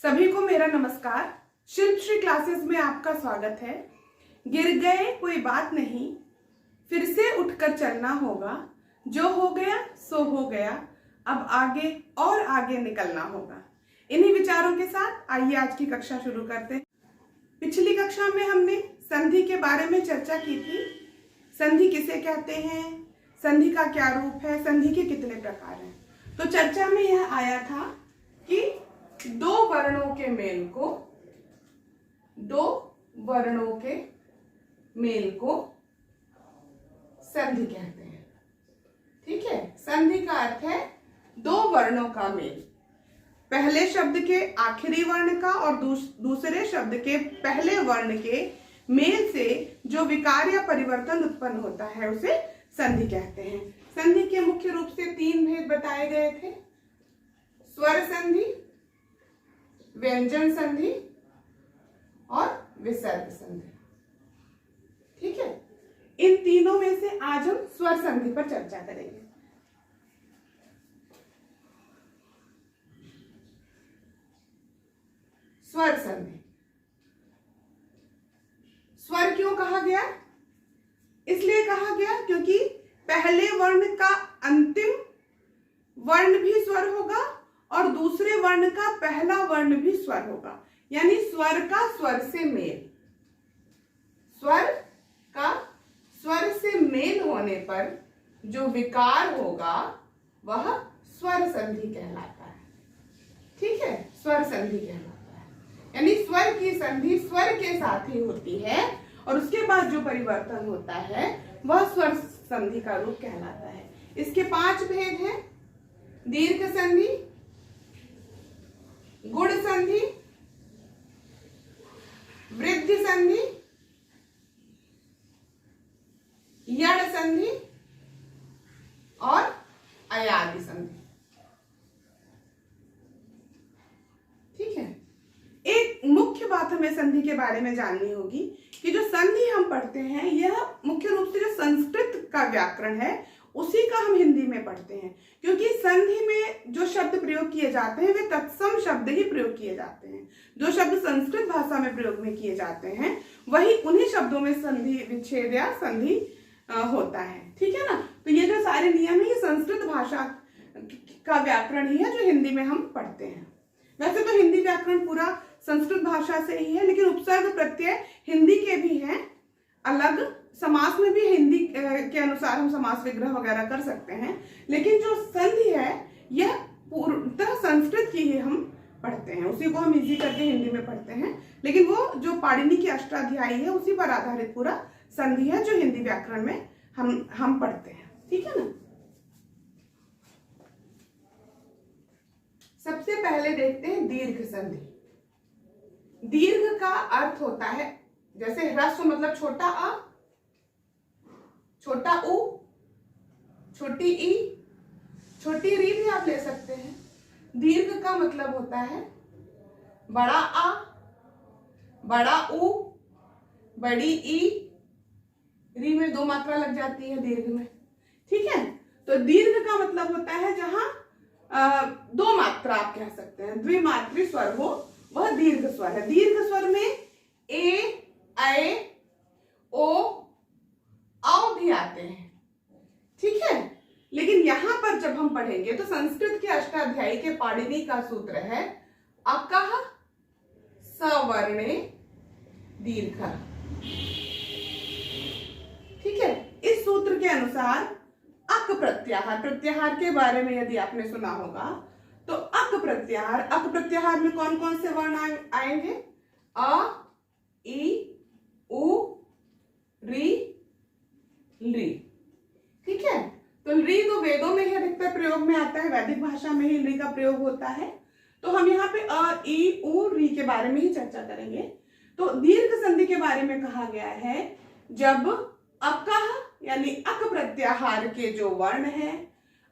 सभी को मेरा नमस्कार। शिल्पश्री क्लासेस में आपका स्वागत है। गिर गए कोई बात नहीं, फिर से उठकर चलना होगा। जो हो गया सो हो गया, अब आगे और आगे निकलना होगा। इन्हीं विचारों के साथ आइए आज की कक्षा शुरू करते हैं। पिछली कक्षा में हमने संधि के बारे में चर्चा की थी। संधि किसे कहते हैं, संधि का क्या रूप है, संधि के कितने प्रकार हैं। तो चर्चा में यह आया था कि दो वर्णों के मेल को संधि कहते हैं। ठीक है, संधि का अर्थ है दो वर्णों का मेल। पहले शब्द के आखिरी वर्ण का और दूसरे शब्द के पहले वर्ण के मेल से जो विकार या परिवर्तन उत्पन्न होता है उसे संधि कहते हैं। संधि के मुख्य रूप से तीन भेद बताए गए थे: स्वर संधि, व्यंजन संधि और विसर्ग संधि। ठीक है, इन तीनों में से आज हम स्वर संधि पर चर्चा करेंगे। स्वर संधि, स्वर क्यों कहा गया? इसलिए कहा गया क्योंकि पहले वर्ण का अंतिम वर्ण भी स्वर होगा और दूसरे वर्ण का पहला वर्ण भी स्वर होगा। यानी स्वर का स्वर से मेल, स्वर का स्वर से मेल होने पर जो विकार होगा वह स्वर संधि कहलाता है। ठीक है, स्वर संधि कहलाता है। यानी स्वर की संधि स्वर के साथ ही होती है और उसके बाद जो परिवर्तन होता है वह स्वर संधि का रूप कहलाता है। इसके 5 भेद हैं: दीर्घ संधि, गुण संधि, वृद्धि संधि, यण संधि और अयादि संधि। ठीक है, एक मुख्य बात हमें संधि के बारे में जाननी होगी कि जो संधि हम पढ़ते हैं यह मुख्य रूप से जो संस्कृत का व्याकरण है उसी का हम हिंदी में पढ़ते हैं। क्योंकि संधि में जो शब्द प्रयोग किए जाते हैं वे तत्सम शब्द ही प्रयोग किए जाते हैं। जो शब्द संस्कृत भाषा में प्रयोग में किए जाते हैं वही उन्हीं शब्दों में संधि विच्छेद या संधि होता है। ठीक है ना, तो ये जो सारे नियम है ये संस्कृत भाषा का व्याकरण ही है जो हिंदी में हम पढ़ते हैं। वैसे तो हिंदी व्याकरण पूरा संस्कृत भाषा से ही है, लेकिन उपसर्ग प्रत्यय हिंदी के भी हैं अलग। समास में भी हिंदी के अनुसार हम समास विग्रह वगैरह कर सकते हैं, लेकिन जो संधि है यह पूर्णतः संस्कृत की ही हम पढ़ते हैं। उसी को हम इजी करके हिंदी में पढ़ते हैं, लेकिन वो जो पाणिनि की अष्टाध्यायी है उसी पर आधारित पूरा संधि है जो हिंदी व्याकरण में हम पढ़ते हैं। ठीक है ना। सबसे पहले देखते हैं दीर्घ संधि। दीर्घ का अर्थ होता है, जैसे ह्रस्व मतलब छोटा आ, छोटा उ, छोटी ई, छोटी री भी आप ले सकते हैं। दीर्घ का मतलब होता है बड़ा आ, बड़ा उ, बड़ी ई, री में 2 मात्रा लग जाती है दीर्घ में। ठीक है, तो दीर्घ का मतलब होता है जहां 2 मात्रा आप कह सकते हैं, द्विमात्री स्वर हो, वह दीर्घ स्वर है। दीर्घ स्वर में ए, ऐ, ओ, औ भी आते हैं। ठीक है, लेकिन यहां पर जब हम पढ़ेंगे तो संस्कृत के अष्टाध्यायी के पाणिनि का सूत्र है अकः सवर्णे दीर्घ। ठीक है, इस सूत्र के अनुसार अक प्रत्याहार, प्रत्याहार के बारे में यदि आपने सुना होगा तो अक प्रत्याहार में कौन कौन से वर्ण आएंगे? अ, ई, उ, री, ली। ठीक है, तो ली तो वेदों में ही अधिकतर प्रयोग में आता है, वैदिक भाषा में ही ली का प्रयोग होता है। तो हम यहाँ पे अ, ई, उ, री के बारे में ही चर्चा करेंगे। तो दीर्घ संधि के बारे में कहा गया है जब अकः यानी अक प्रत्याहार के जो वर्ण हैं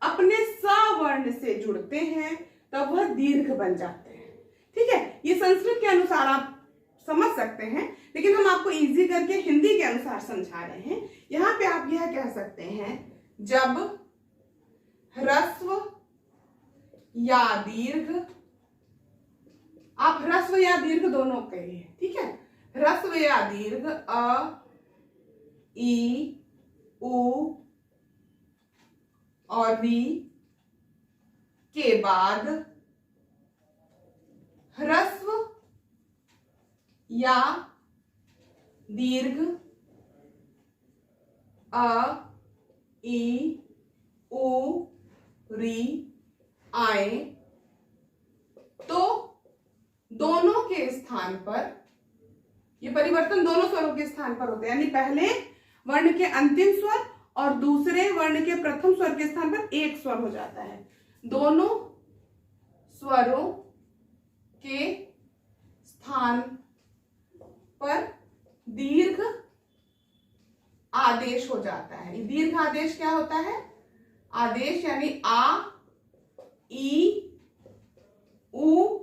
अपने स वर्ण से जुड़ते हैं तब वह दीर्घ बन जाते हैं। ठीक है, ये संस्कृत के अनुसार आप समझ सकते हैं, लेकिन हम आपको इजी करके हिंदी के अनुसार समझा रहे हैं। यहां पे आप यह कह सकते हैं, जब ह्रस्व या दीर्घ, आप ह्रस्व या दीर्घ दोनों कहिए, ठीक है। ह्रस्व या दीर्घ अ, ई, उ और री के बाद ह्रस्व या दीर्घ अ, ई, उ, री आए तो दोनों के स्थान पर, ये परिवर्तन दोनों स्वरों के स्थान पर होते हैं, यानी पहले वर्ण के अंतिम स्वर और दूसरे वर्ण के प्रथम स्वर के स्थान पर एक स्वर हो जाता है। दोनों स्वरों के स्थान पर दीर्घ आदेश हो जाता है। दीर्घ आदेश क्या होता है? आदेश यानी आ, ई, उ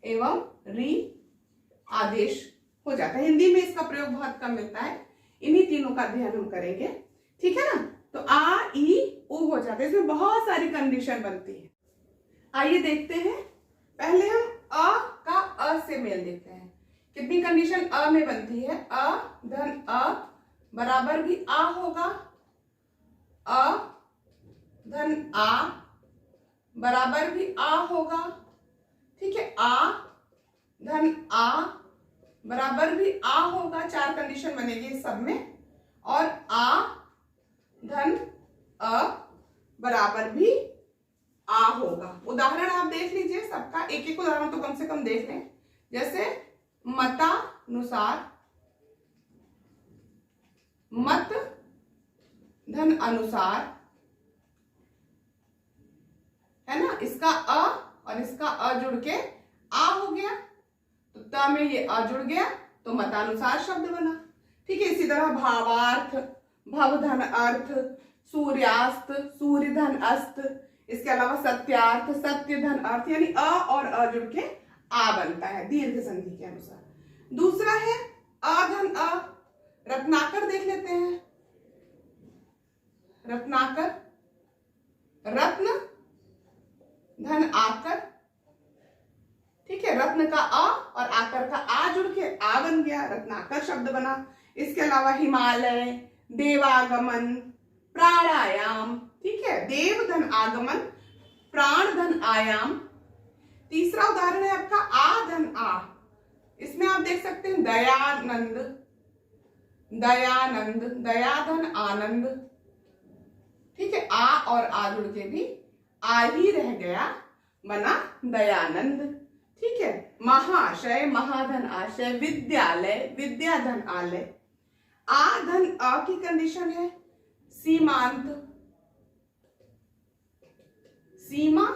एवं री आदेश हो जाता है। हिंदी में इसका प्रयोग बहुत कम मिलता है, इन्हीं तीनों का अध्ययन हम करेंगे, ठीक है ना। तो आ, ई, उ हो जाता है, इसमें बहुत सारी कंडीशन बनती है। आइए देखते हैं, पहले हम अ का अ से मेल देखते हैं। कितनी कंडीशन अ में बनती है? अ धन अ बराबर भी आ होगा, अ धन आ बराबर भी आ होगा, ठीक है। आ धन आ बराबर भी आ होगा, 4 कंडीशन बनेगी इस सब में। और आ धन अ बराबर भी आ होगा। उदाहरण आप देख लीजिए सबका, एक एक उदाहरण तो कम से कम देख लें। जैसे मतानुसार, मत धन अनुसार, है ना, इसका अ और इसका अ जुड़ के आ हो गया, तो त में ये अ जुड़ गया तो मतानुसार शब्द बना, ठीक है। इसी तरह भावार्थ, भव धन अर्थ, सूर्यास्त, सूर्य धन अस्त, इसके अलावा सत्यार्थ, सत्य धन अर्थ, यानी अ और अ जुड़ के आ बनता है दीर्घ संधि के अनुसार। दूसरा है अ धन अ, रत्नाकर देख लेते हैं। रत्नाकर, रत्न धन आकर, ठीक है। रत्न का अ और आकर का आ जुड़ के आ बन गया, रत्नाकर शब्द बना। इसके अलावा हिमालय, देवागमन, प्राणायाम, ठीक है। देव धन आगमन, प्राण धन आयाम। तीसरा उदाहरण है आपका आ धन आ, इसमें आप देख सकते हैं दयानंद, दयानंद, दया धन आनंद, ठीक है। आ और आ जुड़ के भी आ ही रह गया, बना दयानंद, ठीक है। महाशय, महाधन आशय, विद्यालय, विद्या धन आलय। आ धन अ की कंडीशन है सीमांत, सीमा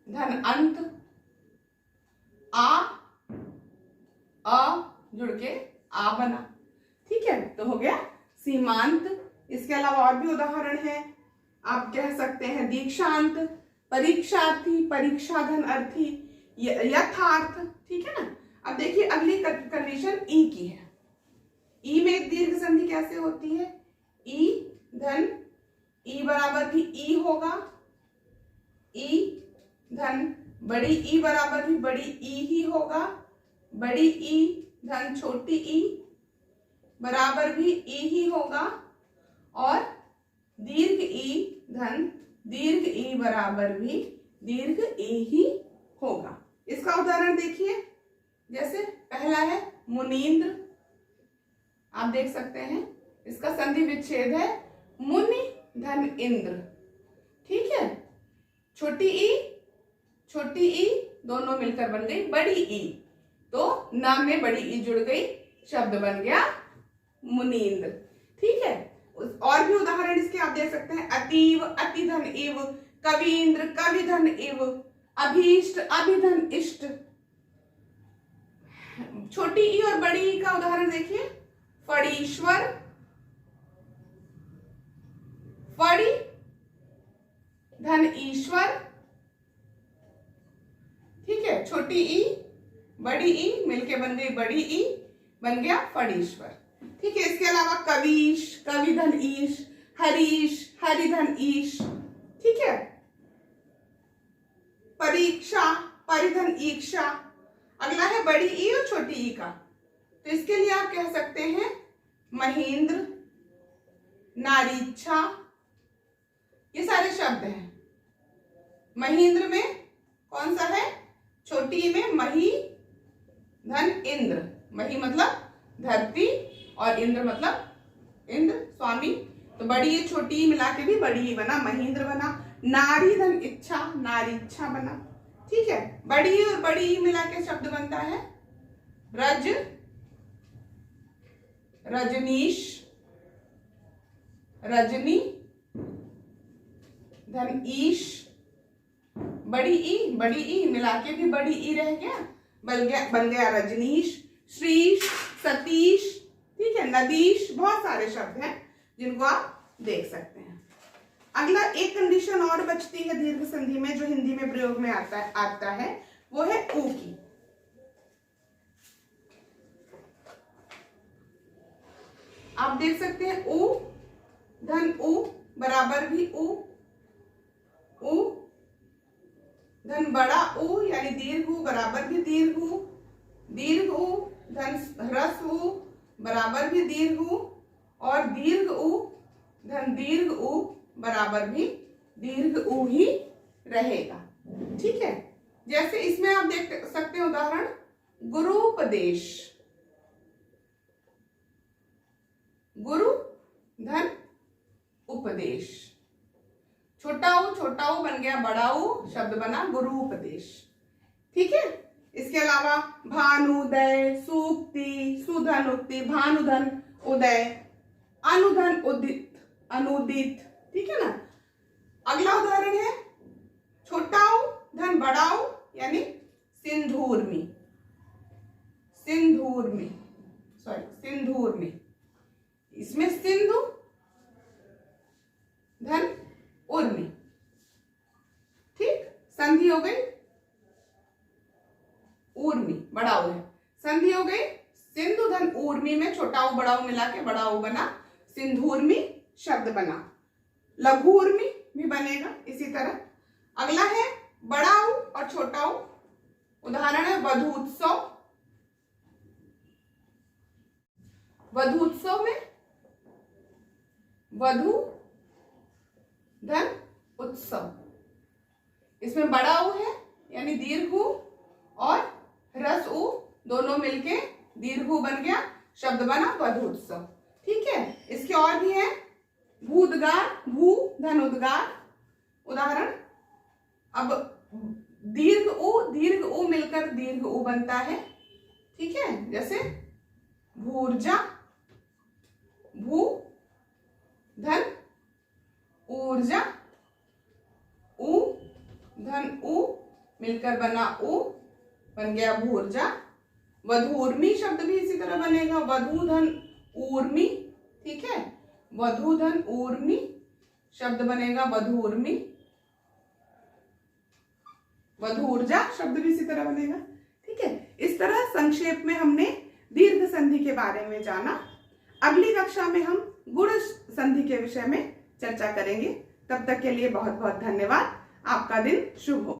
धन अंत, आ अ जुड़ के आ बना, ठीक है। तो हो गया सीमांत। इसके अलावा और भी उदाहरण है, आप कह सकते हैं दीक्षांत, परीक्षार्थी, परीक्षा धन अर्थी, यथार्थ, ठीक है ना। अब देखिए अगली कंडीशन ई की है। ई में दीर्घ संधि कैसे होती है? ई धन ई बराबर भी ई होगा, ई धन बड़ी ई बराबर भी बड़ी ई ही होगा, बड़ी ई धन छोटी ई बराबर भी ई ही होगा, और दीर्घ ई धन दीर्घ ई बराबर भी दीर्घ ई ही होगा। इसका उदाहरण देखिए, जैसे पहला है मुनींद्र, आप देख सकते हैं इसका संधि विच्छेद है मुनि धन इंद्र, ठीक है। छोटी ई दोनों मिलकर बन गई बड़ी ई, तो नाम में बड़ी ई जुड़ गई, शब्द बन गया मुनींद्र, ठीक है। और भी उदाहरण इसके आप देख सकते हैं अतीव, अति धन इव, कवींद्र, कवि धन इव, अभीष्ट, अभिधन इष्ट। छोटी ई और बड़ी ई का उदाहरण देखिए, फणीश्वर, फड़ी धन ईश्वर, ठीक है। छोटी ई बड़ी ई मिलके बन गई बड़ी ई, बन गया फणीश्वर। ठीक है, इसके अलावा कवीश, कविधन ईश, हरीश, हरिधन ईश। ठीक है, परीक्षा, परिधन ईक्षा। अगला है बड़ी ई और छोटी ई का, तो इसके लिए आप कह सकते हैं महेंद्र, नारीच्छा, ये सारे शब्द हैं। महेंद्र में कौन सा है, छोटी ई में मही धन इंद्र, मही मतलब धरती और इंद्र मतलब इंद्र स्वामी, तो बड़ी ई छोटी ई मिला के भी बड़ी ई बना, महेंद्र बना। नारी धन इच्छा, नारीच्छा बना। ठीक है, बड़ी ई और बड़ी ई मिला के शब्द बनता है रज, रजनीश, रजनी धन ईश, बड़ी ई मिला के भी बड़ी ई रह गया, बन गया रजनीश, श्रीश, सतीश। ठीक है, नदीश, बहुत सारे शब्द हैं जिनको आप देख सकते हैं। अगला एक कंडीशन और बचती है दीर्घ संधि में, जो हिंदी में प्रयोग में आता है वो है ऊ की। आप देख सकते हैं ऊ धन ऊ बराबर भी ऊ, ऊ धन बड़ा ऊ यानी दीर्घ ऊ बराबर भी दीर्घ ऊ, दीर्घ ऊ धन ह्रस्व ऊ बराबर भी दीर्घ ऊ, और दीर्घ ऊ धन दीर्घ ऊ बराबर भी दीर्घ ऊ ही रहेगा। ठीक है, जैसे इसमें आप देख सकते हैं उदाहरण गुरुपदेश, गुरु धन उपदेश, छोटा ऊ बन गया बड़ा ऊ, शब्द बना गुरु उपदेश। ठीक है, इसके अलावा भानुदय, सूक्ति, सुधन उक्ति, भानुधन उदय, अनुधन उदित, अनुदित। ठीक है ना। अगला उदाहरण है छोटा ऊ धन बड़ा ऊ यानी सिंधूर्मी, सिंधूर्मी सिंधूर्मी, इसमें सिंधु धन उर्मी। ठीक, संधि हो गई ऊर्मी, बड़ा ऊ है, संधि हो गई सिंधु धन ऊर्मी में छोटा ऊ बड़ा ऊ मिला के बड़ा ऊ बना, सिंधूर्मी शब्द बना। लघु उर्मी भी बनेगा इसी तरह। अगला है बड़ा ऊ और छोटा ऊ, उदाहरण है वधूत्सव, वधूत्सव में वधु धन उत्सव, इसमें बड़ा ऊ है यानी दीर्घ ऊ और ह्रस्व ऊ दोनों मिलके दीर्घ ऊ बन गया, शब्द बना वधूत्सव। ठीक है, इसके और भी है भूदगार, भू धन उद्गार, उदाहरण अब दीर्घ ऊ मिलकर दीर्घ ऊ बनता है। ठीक है, जैसे भूर्जा, भू धन ऊर्जा, ऊ धन ऊ मिलकर बना ऊ, बन गया भूर्जा। वधूर्मी शब्द भी इसी तरह बनेगा, वधू धन ऊर्मी। ठीक है, वधू धन ऊर्मी शब्द बनेगा वधूर्मी। वधूर्जा शब्द भी इसी तरह बनेगा। ठीक है, इस तरह संक्षेप में हमने दीर्घ संधि के बारे में जाना। अगली कक्षा में हम गुण संधि के विषय में चर्चा करेंगे। तब तक के लिए बहुत बहुत धन्यवाद। आपका दिन शुभ हो।